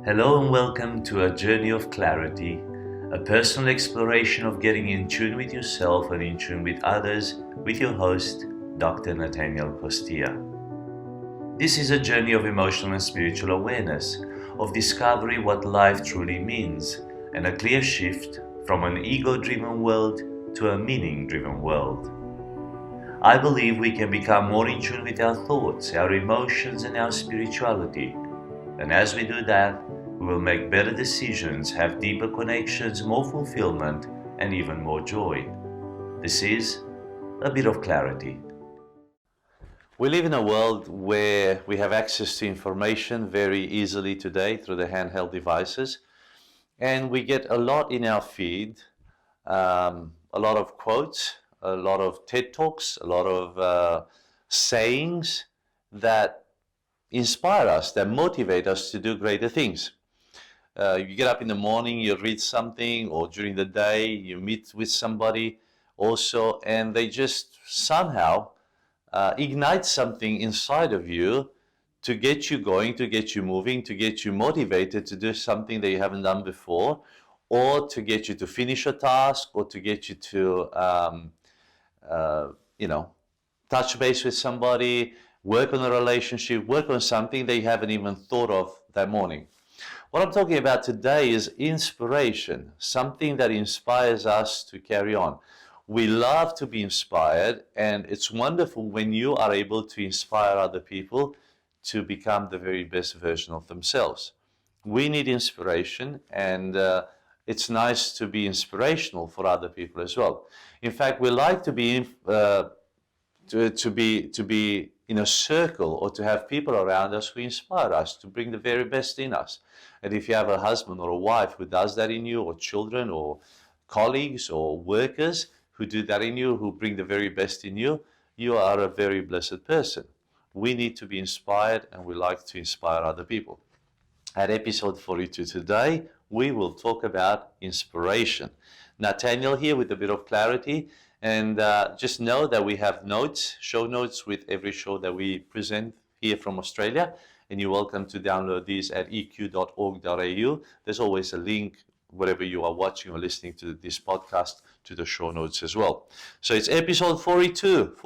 Hello and welcome to a journey of clarity, a personal exploration of getting in tune with yourself and in tune with others with your host, Dr. Natanael Costea. This is a journey of emotional and spiritual awareness, of discovering what life truly means, and a clear shift from an ego-driven world to a meaning-driven world. I believe we can become more in tune with our thoughts, our emotions, and our spirituality. And as we do that, we will make better decisions, have deeper connections, more fulfillment, and even more joy. This is a bit of clarity. We live in a world where we have access to information very easily today through the handheld devices. And we get a lot in our feed, a lot of quotes, a lot of TED Talks, a lot of sayings that inspire us, that motivate us to do greater things. You get up in the morning, you read something, or during the day, you meet with somebody also, and they just somehow ignite something inside of you to get you going, to get you moving, to get you motivated to do something that you haven't done before, or to get you to finish a task, or to get you to, touch base with somebody, work on a relationship, work on something that you haven't even thought of that morning. What I'm talking about today is inspiration, something that inspires us to carry on. We love to be inspired, and it's wonderful when you are able to inspire other people to become the very best version of themselves. We need inspiration, and it's nice to be inspirational for other people as well. In fact, we like to be in a circle, or to have people around us who inspire us to bring the very best in us. And if you have a husband or a wife who does that in you, or children or colleagues or workers who do that in you, who bring the very best in you, you are a very blessed person. We need to be inspired, and we like to inspire other people. At episode 42 today, we will talk about inspiration. Nathaniel here with a bit of clarity. And just know that we have notes, show notes with every show that we present here from Australia. And you're welcome to download these at eq.org.au. There's always a link, wherever you are watching or listening to this podcast, to the show notes as well. So it's episode 42,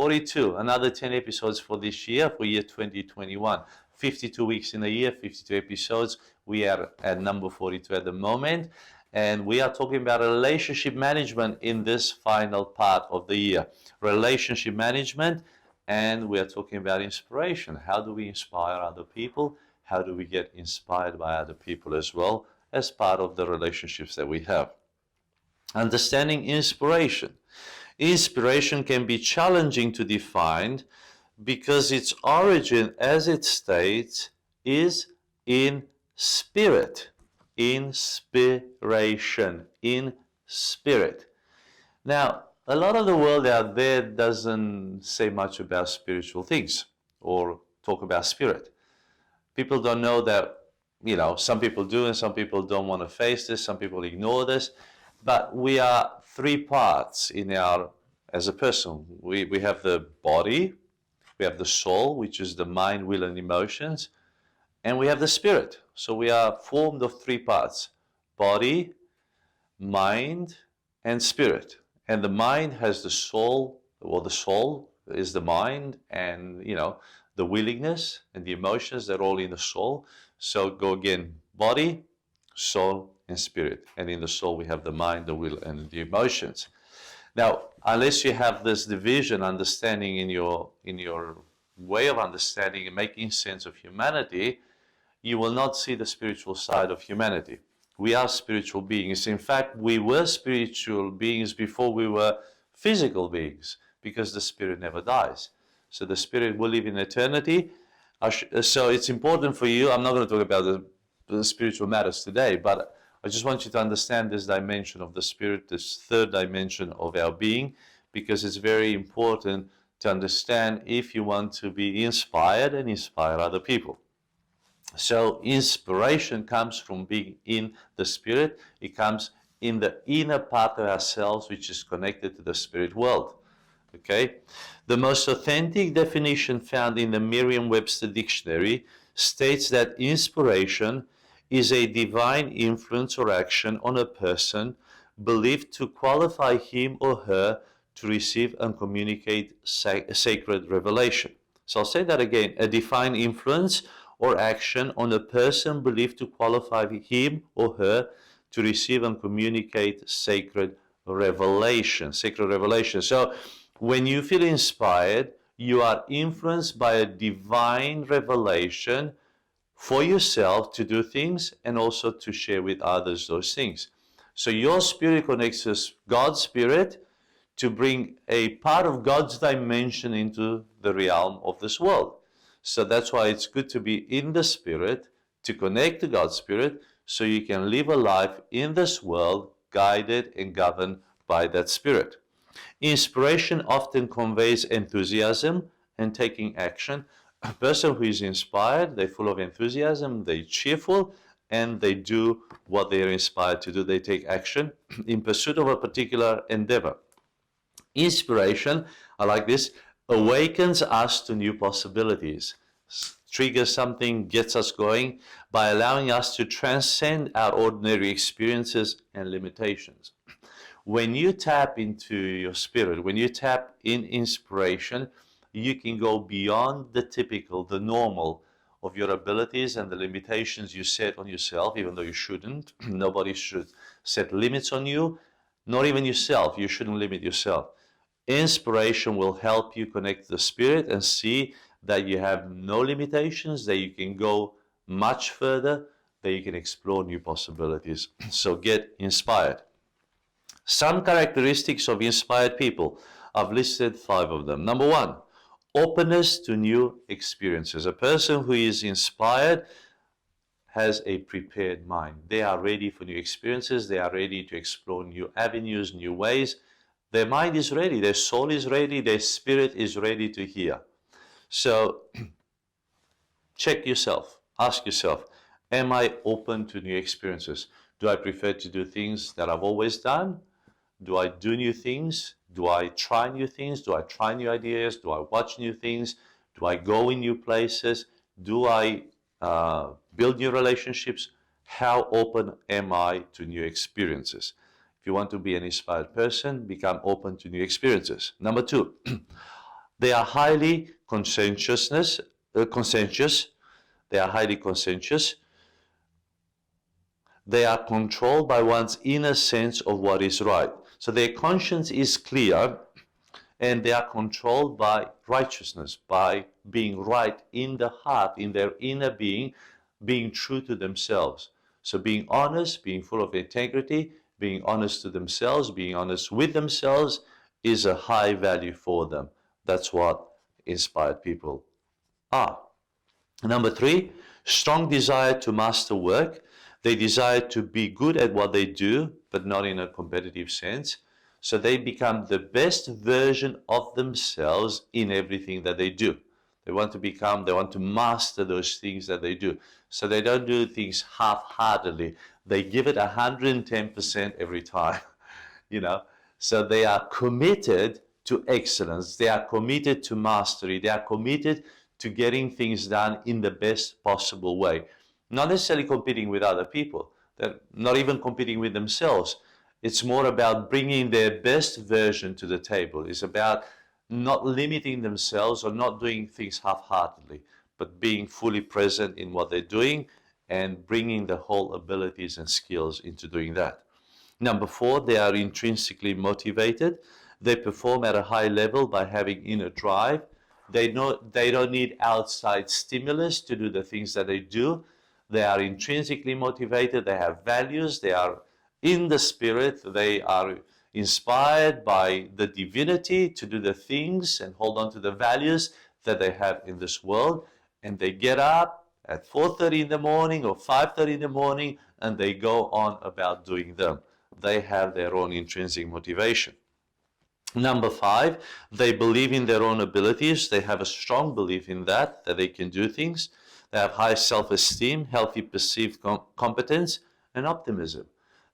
another 10 episodes for this year, for year 2021. 52 weeks in a year, 52 episodes. We are at number 42 at the moment. And we are talking about relationship management in this final part of the year. Relationship management, and we are talking about inspiration. How do we inspire other people? How do we get inspired by other people as well, as part of the relationships that we have? Understanding inspiration. Inspiration can be challenging to define because its origin, as it states, is in spirit. Inspiration, in spirit. Now, a lot of the world out there doesn't say much about spiritual things or talk about spirit. People don't know that, some people do and some people don't want to face this, some people ignore this, but we are three parts as a person. We have the body, we have the soul, which is the mind, will, and emotions, and we have the spirit. So we are formed of three parts: body, mind, and spirit. And the mind has the soul, or the soul is the mind, and the willingness and the emotions, they're all in the soul. So go again: body, soul, and spirit. And in the soul we have the mind, the will, and the emotions. Now, unless you have this division, understanding in your way of understanding and making sense of humanity, you will not see the spiritual side of humanity. We are spiritual beings. In fact, we were spiritual beings before we were physical beings, because the spirit never dies. So the spirit will live in eternity. So it's important for you. I'm not going to talk about the spiritual matters today, but I just want you to understand this dimension of the spirit, this third dimension of our being, because it's very important to understand if you want to be inspired and inspire other people. So inspiration comes from being in the spirit. It comes in the inner part of ourselves, which is connected to the spirit world. Okay? The most authentic definition found in the Merriam-Webster dictionary states that inspiration is a divine influence or action on a person believed to qualify him or her to receive and communicate sacred revelation. So I'll say that again. A divine influence or action on a person believed to qualify him or her to receive and communicate sacred revelation. Sacred revelation. So when you feel inspired, you are influenced by a divine revelation for yourself to do things and also to share with others those things. So your spirit connects with God's spirit to bring a part of God's dimension into the realm of this world. So that's why it's good to be in the spirit, to connect to God's spirit, so you can live a life in this world guided and governed by that spirit. Inspiration often conveys enthusiasm and taking action. A person who is inspired, they're full of enthusiasm, they're cheerful, and they do what they are inspired to do. They take action in pursuit of a particular endeavor. Inspiration, I like this, awakens us to new possibilities, triggers something, gets us going by allowing us to transcend our ordinary experiences and limitations. When you tap into your spirit, when you tap in inspiration, you can go beyond the typical, the normal of your abilities and the limitations you set on yourself, even though you shouldn't. Nobody should set limits on you, not even yourself. You shouldn't limit yourself. Inspiration will help you connect to the spirit and see that you have no limitations, that you can go much further, that you can explore new possibilities. So get inspired. Some characteristics of inspired people. I've listed 5 of them. Number 1, openness to new experiences. A person who is inspired has a prepared mind. They are ready for new experiences. They are ready to explore new avenues, new ways. Their mind is ready. Their soul is ready. Their spirit is ready to hear. So check yourself. Ask yourself, am I open to new experiences? Do I prefer to do things that I've always done? Do I do new things? Do I try new things? Do I try new ideas? Do I watch new things? Do I go in new places? Do I build new relationships? How open am I to new experiences? If you want to be an inspired person, become open to new experiences. Number 2, they are highly conscientious. They are highly conscientious. They are controlled by one's inner sense of what is right. So their conscience is clear and they are controlled by righteousness, by being right in the heart, in their inner being true to themselves. So being honest, being full of integrity, being honest to themselves, being honest with themselves is a high value for them. That's what inspired people are. Number 3, strong desire to master work. They desire to be good at what they do, but not in a competitive sense. So they become the best version of themselves in everything that they do. They want to master those things that they do. So they don't do things half-heartedly. They give it 110% every time, So they are committed to excellence. They are committed to mastery. They are committed to getting things done in the best possible way. Not necessarily competing with other people. They're not even competing with themselves. It's more about bringing their best version to the table. It's about not limiting themselves or not doing things half-heartedly, but being fully present in what they're doing and bringing the whole abilities and skills into doing that. Number 4, they are intrinsically motivated. They perform at a high level by having inner drive. They don't need outside stimulus to do the things that they do. They are intrinsically motivated. They have values. They are in the spirit. They are inspired by the divinity to do the things and hold on to the values that they have in this world. And they get up at 4:30 in the morning or 5:30 in the morning and they go on about doing them. They have their own intrinsic motivation. Number 5, they believe in their own abilities. They have a strong belief in that they can do things. They have high self-esteem, healthy perceived competence, and optimism.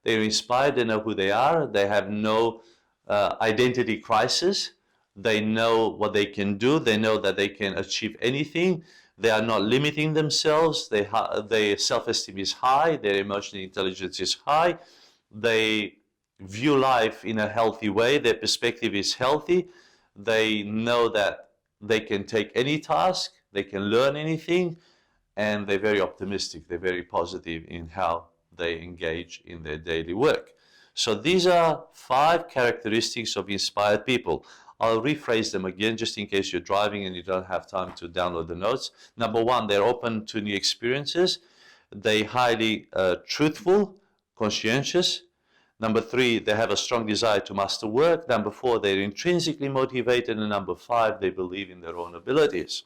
They're inspired, they know who they are, they have no identity crisis. They know what they can do, they know that they can achieve anything. They are not limiting themselves. Their self-esteem is high. Their emotional intelligence is high. They view life in a healthy way. Their perspective is healthy. They know that they can take any task. They can learn anything. And they're very optimistic. They're very positive in how they engage in their daily work. So these are 5 characteristics of inspired people. I'll rephrase them again just in case you're driving and you don't have time to download the notes. Number 1, they're open to new experiences. They're highly truthful, conscientious. Number 3, they have a strong desire to master work. Number 4, they're intrinsically motivated. And number 5, they believe in their own abilities.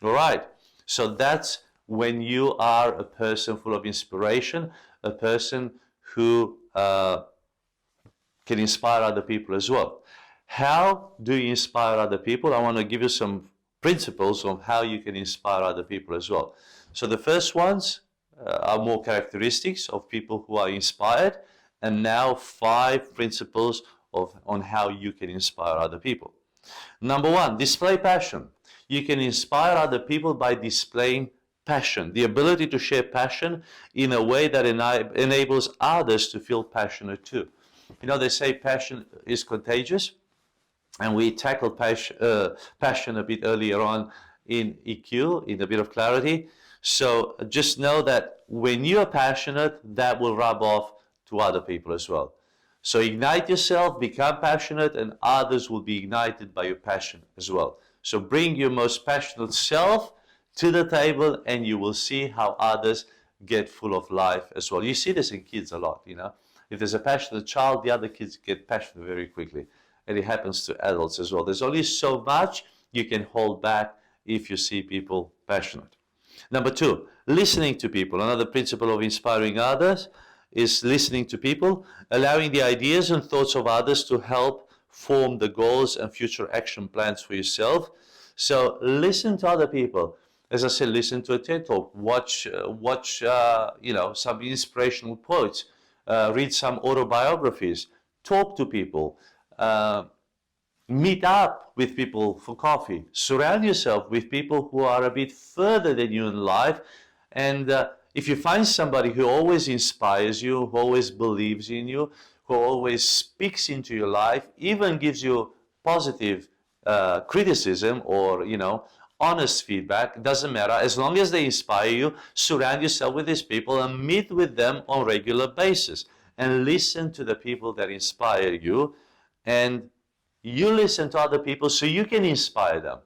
All right. So that's when you are a person full of inspiration, a person who can inspire other people as well. How do you inspire other people? I want to give you some principles on how you can inspire other people as well. So the first ones are more characteristics of people who are inspired, and now 5 principles on how you can inspire other people. Number 1, display passion. You can inspire other people by displaying passion, the ability to share passion in a way that enables others to feel passionate too. You know, they say passion is contagious, and we tackled passion a bit earlier on in EQ, in a bit of clarity. So just know that when you are passionate, that will rub off to other people as well. So ignite yourself, become passionate, and others will be ignited by your passion as well. So bring your most passionate self to the table, and you will see how others get full of life as well. You see this in kids a lot, you know. If there's a passionate child, the other kids get passionate very quickly. And it happens to adults as well. There's only so much you can hold back if you see people passionate. Number 2, listening to people. Another principle of inspiring others is listening to people, allowing the ideas and thoughts of others to help form the goals and future action plans for yourself. So listen to other people. As I said, listen to a TED Talk, watch some inspirational quotes, read some autobiographies, talk to people, meet up with people for coffee, surround yourself with people who are a bit further than you in life. And if you find somebody who always inspires you, who always believes in you, who always speaks into your life, even gives you positive criticism or, honest feedback, doesn't matter. As long as they inspire you, surround yourself with these people and meet with them on a regular basis. And listen to the people that inspire you. And you listen to other people so you can inspire them.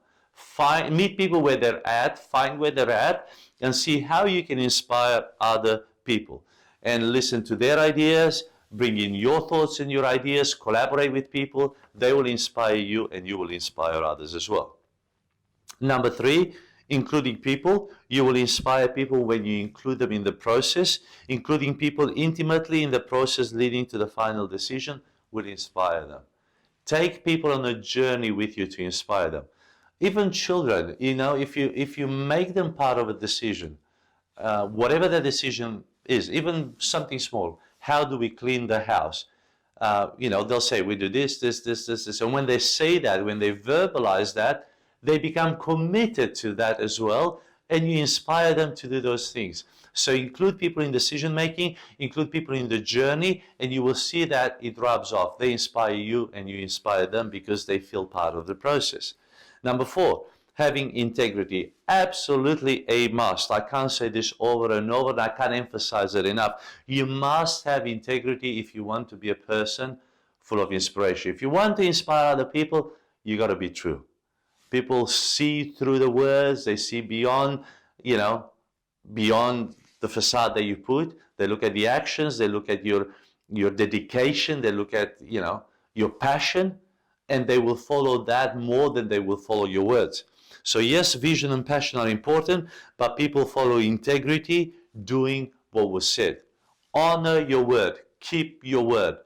Meet people where they're at, find where they're at, and see how you can inspire other people. And listen to their ideas, bring in your thoughts and your ideas, collaborate with people. They will inspire you, and you will inspire others as well. Number 3, including people. You will inspire people when you include them in the process. Including people intimately in the process leading to the final decision will inspire them. Take people on a journey with you to inspire them. Even children, if you make them part of a decision, whatever the decision is, even something small, how do we clean the house? They'll say, we do this. And when they say that, when they verbalize that, they become committed to that as well, and you inspire them to do those things. So include people in decision making, include people in the journey, and you will see that it rubs off. They inspire you and you inspire them because they feel part of the process. Number 4, having integrity. Absolutely a must. I can't say this over and over, and I can't emphasize it enough. You must have integrity if you want to be a person full of inspiration. If you want to inspire other people, you got to be true. People see through the words, they see beyond the facade that you put. They look at the actions, they look at your dedication, they look at, your passion, and they will follow that more than they will follow your words. So yes, vision and passion are important, but people follow integrity, doing what was said. Honor your word, keep your word.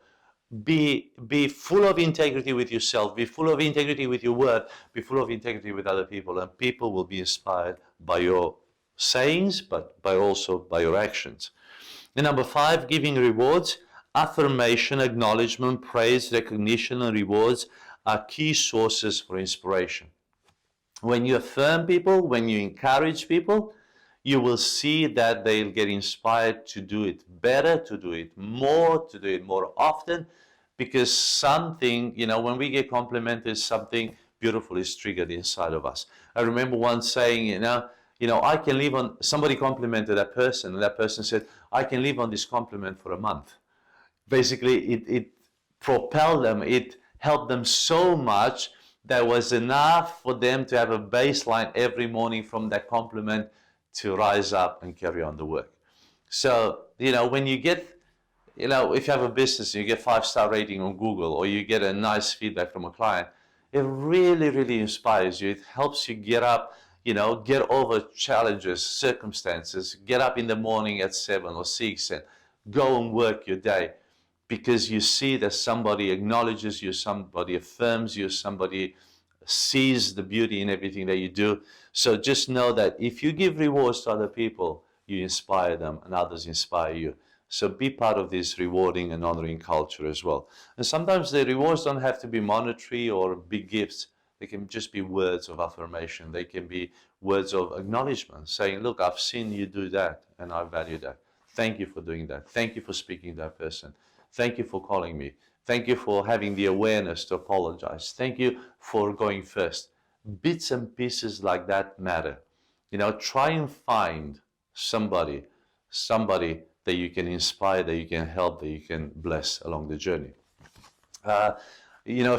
Be full of integrity with yourself, be full of integrity with your word, be full of integrity with other people, and people will be inspired by your sayings, but also by your actions. And number 5, giving rewards. Affirmation, acknowledgement, praise, recognition, and rewards are key sources for inspiration. When you affirm people, when you encourage people, you will see that they'll get inspired to do it better, to do it more often, because something, when we get complimented, something beautiful is triggered inside of us. I remember once saying, I can live on, somebody complimented that person, and that person said, I can live on this compliment for a month. Basically, it propelled them, it helped them so much that was enough for them to have a baseline every morning from that compliment to rise up and carry on the work. So, when you get, if you have a business and you get 5-star rating on Google, or you get a nice feedback from a client, it really, really inspires you. It helps you get up, get over challenges, circumstances, get up in the morning at 7 or 6 and go and work your day, because you see that somebody acknowledges you, somebody affirms you, somebody sees the beauty in everything that you do. So just know that if you give rewards to other people, you inspire them and others inspire you. So be part of this rewarding and honoring culture as well. And sometimes the rewards don't have to be monetary or big gifts. They can just be words of affirmation. They can be words of acknowledgement, saying, look, I've seen you do that and I value that. Thank you for doing that. Thank you for speaking to that person. Thank you for calling me. Thank you for having the awareness to apologize. Thank you for going first. Bits and pieces like that matter. Try and find somebody that you can inspire, that you can help, that you can bless along the journey. A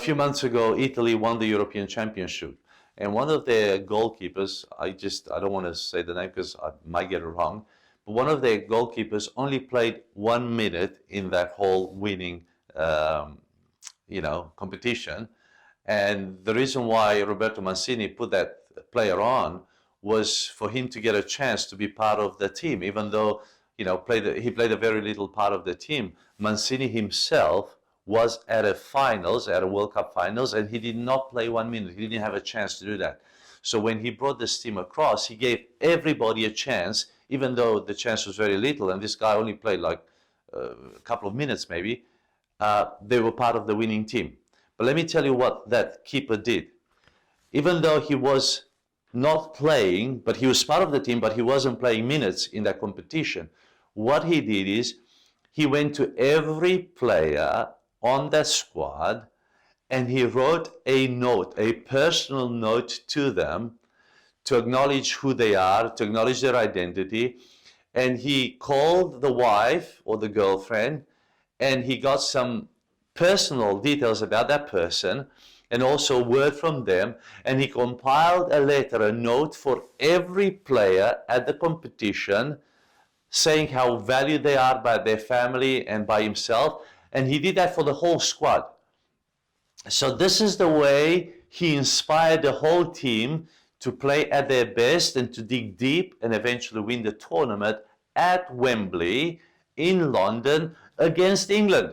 few months ago, Italy won the European Championship. And one of their goalkeepers, I don't want to say the name because I might get it wrong, but one of their goalkeepers only played 1 minute in that whole winning, competition. And the reason why Roberto Mancini put that player on was for him to get a chance to be part of the team, even though, he played a very little part of the team. Mancini himself was at a World Cup finals, and he did not play 1 minute. He didn't have a chance to do that. So when he brought this team across, he gave everybody a chance, even though the chance was very little, and this guy only played like a couple of minutes maybe. They were part of the winning team. But let me tell you what that keeper did. Even though he was not playing, but he was part of the team, but he wasn't playing minutes in that competition, what he did is he went to every player on that squad and he wrote a note, a personal note to them to acknowledge who they are, to acknowledge their identity. And he called the wife or the girlfriend and he got some personal details about that person and also a word from them. And he compiled a letter, a note for every player at the competition, saying how valued they are by their family and by himself. And he did that for the whole squad. So this is the way he inspired the whole team to play at their best and to dig deep and eventually win the tournament at Wembley in London against England.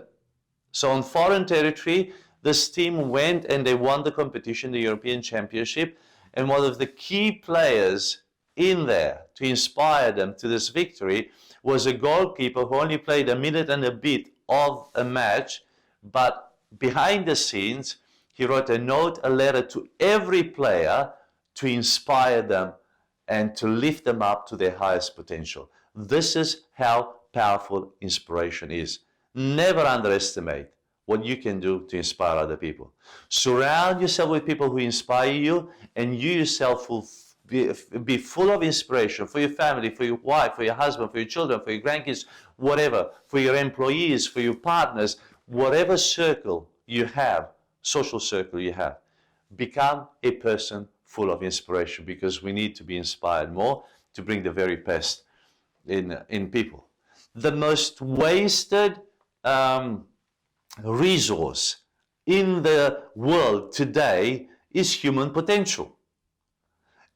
So on foreign territory, this team went and they won the competition, the European Championship. And one of the key players in there to inspire them to this victory was a goalkeeper who only played a minute and a bit of a match, but behind the scenes, he wrote a note, a letter to every player to inspire them and to lift them up to their highest potential. This is how powerful inspiration is. Never underestimate what you can do to inspire other people. Surround yourself with people who inspire you, and you yourself will be full of inspiration for your family, for your wife, for your husband, for your children, for your grandkids, whatever, for your employees, for your partners, whatever circle you have, social circle you have. Become a person full of inspiration, because we need to be inspired more to bring the very best in people. The most wasted resource in the world today is human potential.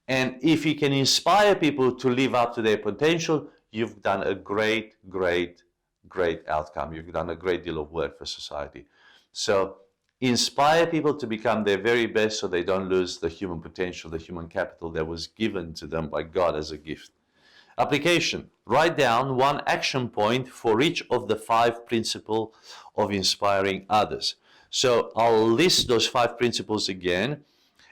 And if you can inspire people to live up to their potential, you've done a great, great, great outcome. You've done a great deal of work for society. So inspire people to become their very best so they don't lose the human potential, the human capital that was given to them by God as a gift. Application. Write down one action point for each of the 5 principles of inspiring others. So I'll list those 5 principles again,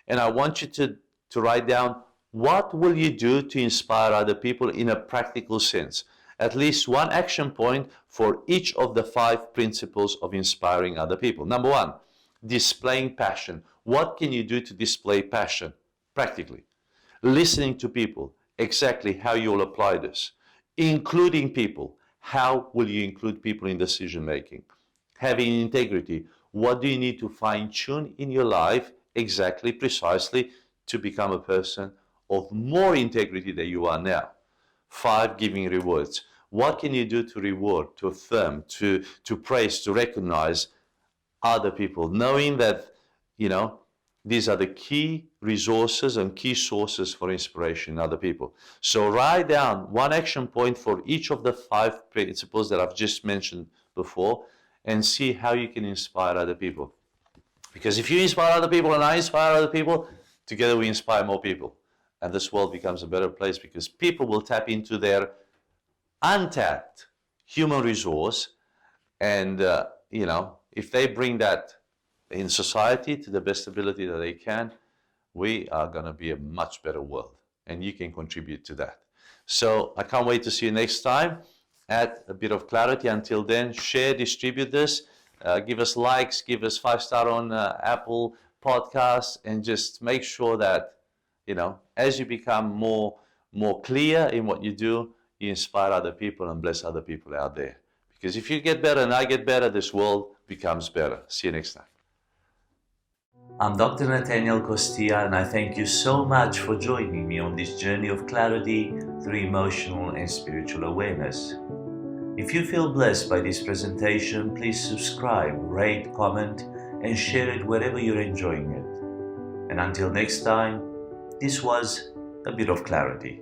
and I want you to to write down what will you do to inspire other people in a practical sense. At least one action point for each of the 5 principles of inspiring other people. Number 1, displaying passion. What can you do to display passion practically? Listening to people, exactly how you'll apply this. Including people, how will you include people in decision making? Having integrity, what do you need to fine tune in your life exactly, precisely, to become a person of more integrity than you are now? 5, giving rewards. What can you do to reward, to affirm, to praise, to recognize other people, knowing that, these are the key resources and key sources for inspiration in other people. So write down one action point for each of the 5 principles that I've just mentioned before and see how you can inspire other people. Because if you inspire other people and I inspire other people, together we inspire more people. And this world becomes a better place because people will tap into their untapped human resource. And, if they bring that in society to the best ability that they can, we are going to be a much better world. And you can contribute to that. So I can't wait to see you next time. Add a bit of clarity. Until then, share, distribute this. Give us likes, give us 5-star on Apple Podcasts, and just make sure that, as you become more clear in what you do, you inspire other people and bless other people out there. Because if you get better and I get better, this world becomes better. See you next time. I'm Dr. Natanael Costea, and I thank you so much for joining me on this journey of clarity through emotional and spiritual awareness. If you feel blessed by this presentation, please subscribe, rate, comment, and share it wherever you're enjoying it. And until next time, this was a bit of clarity.